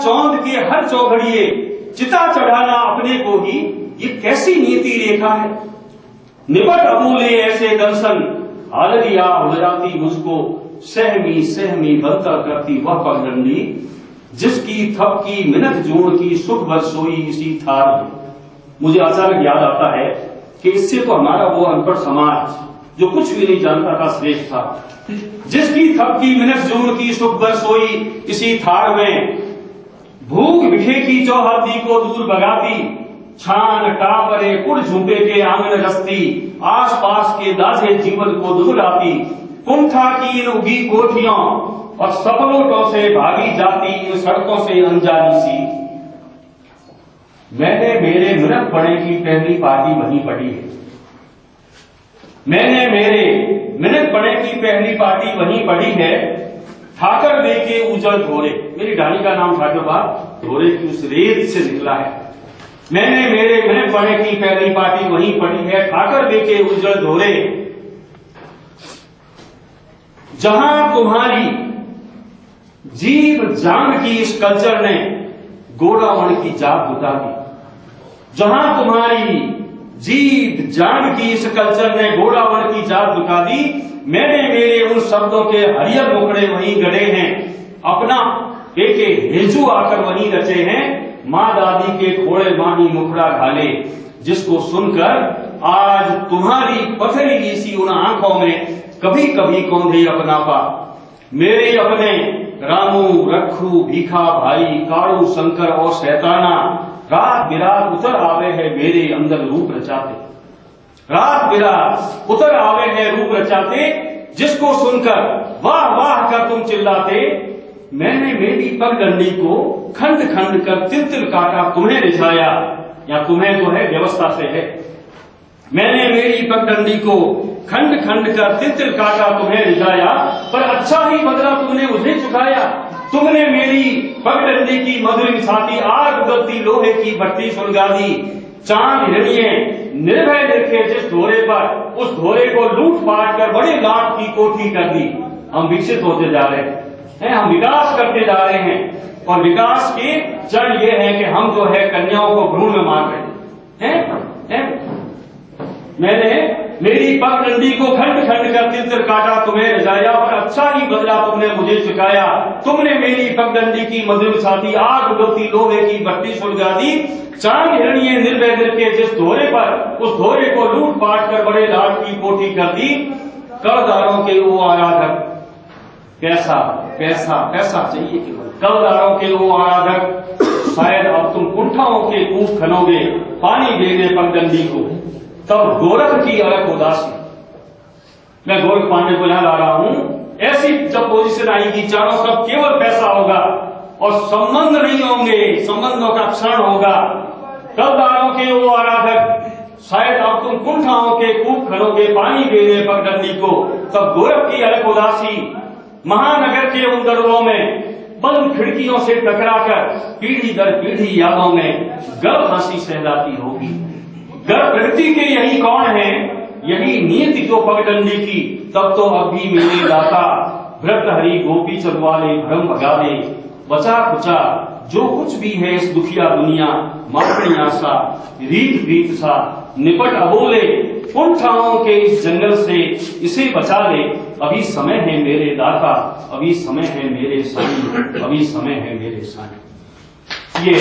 चौंध के हर चौघड़िए चिता चढ़ाना अपने को ही, ये कैसी नीति रेखा है। निपट अबूले ऐसे दर्शन, आलरिया उलराती मुझको, सहमी सहमी बनता करती वह पगडंडी, जिसकी थपकी मिनट जोड़ की सुख भर सोई इसी थार में। मुझे अचानक याद आता है कि इससे तो हमारा वो अनपढ़ समाज जो कुछ भी नहीं जानता था श्रेष्ठ था। जिसकी थपकी मिनट जोड़ की सुख भर सोई इसी थार में, भूख बिखे की चौहद्दी को दूर भगाती, छान टापरे कुड़ झुंपे के आंगन रस्ती, आस पास के दाझे जीवन को दुहराती, कुंठा की इन उगी कोठियों और सपनों से भागी जाती इन सड़कों से अनजानी सी। मैंने मेरे मिनट पड़े की पहली पार्टी वहीं पड़ी है। मैंने मेरे मिनट पड़े की पहली पार्टी वहीं पड़ी है। ठाकर दे के उजल धोरे, मेरी डाली का नाम ठाकर बात धोरे की उस रेत से निकला है। मैंने मेरे मिनट पड़े की पहली पार्टी वहीं पड़ी है। ठाकर दे के उजल धोरे, जहां तुम्हारी जीव जान की इस कल्चर ने गोड़ावण की जात बुता दी, जहां तुम्हारी जीव जान की इस कल्चर ने गोड़ावण की जात बुता दी, मैंने मेरे उन शब्दों के हरियर मुखड़े वहीं गढ़े हैं, अपना एक हेजू आकर वहीं रचे हैं। मां दादी के खोड़े माही मुखड़ा ढाले, जिसको सुनकर आज तुम्हारी पथरीली सी उन आंखों में कभी कभी कौंधे अपनापा। मेरे अपने रामू रखू भीखा भाई काड़ू शंकर और शैताना, रात बिरात उतर आवे है मेरे अंदर रूप रचाते, रात बिरात उतर आवे है रूप रचाते, जिसको सुनकर वाह वाह कर तुम चिल्लाते। मैंने मेरी पगडंडी को खंड खंड कर तिल तिल काटा तुम्हें रिझाया, या तुम्हें तो है व्यवस्था से है। मैंने मेरी पगडंडी को खंड खंड कर तिल तिल काटा तुम्हें रिझाया, पर अच्छा ही बदला तुमने मुझे चुकाया। तुमने मेरी पगडंडी की मधुर छाती आग उगलती लोहे की भट्टी सुलगा दी। चांद हिरणिये निर्भय देखे जिस धोरे पर, उस धोरे को लूट पाट कर बड़े लाट की कोठी कर दी। हम विकसित होते जा रहे हैं, हम विकास करते जा रहे हैं, और विकास के जड़ ये है कि हम जो है कन्याओं को भ्रूण में मार रहे हैं। मैंने मेरी पगडंडी को खंड खंड कर तिल तिल काटा तुम्हें रिझाया, पर अच्छा ही बदला तुमने मुझे चुकाया। तुमने मेरी पगडंडी की मधुर छाती आग उगलती लोहे की भट्टी सुलगा दी। चांद हिरणिये निर्भय दिल के जिस धोरे पर, उस धोरे को लूट पाट कर बड़े लाट की कोठी कर दी। करदारों के वो आराधक, पैसा पैसा पैसा चाहिए केवल, करदारों के वो आराधक, शायद अब तुम कुंठाओं के कूप खनोगे पानी देने पगडंडी को, तब गोरख की अलग उदासी। मैं गोरख पांडे को यहां ला रहा हूं। ऐसी जब पोजीशन आएगी, चारों तरफ केवल पैसा होगा और संबंध नहीं होंगे, संबंधों का क्षरण होगा। कलदारों के वो आराधक, शायद अब तुम कुंठाओं के कूप खनोगे पानी देने पगडंडी को, तब गोरख की अलग उदासी। महानगर के उन दरवाजों में बंद खिड़कियों से टकराकर पीढ़ी दर पीढ़ी यादों में गर्व हंसी सहलाती होगी। गर्व प्रकृति के यही कौन है, यही नीति जो पगडंडी की, तब तो अब भी मेरे दाता व्रत हरि गोपी चंदवाले भ्रम भगा दे। बचा कुचा जो कुछ भी है इस दुखिया दुनिया, माखड़िया सा रीत रीत सा, निपट अबोले कुंठाओं के इस जंगल से इसे बचा ले। अभी समय है मेरे दाता, अभी समय है मेरे साईं, अभी समय है मेरे साईं। ये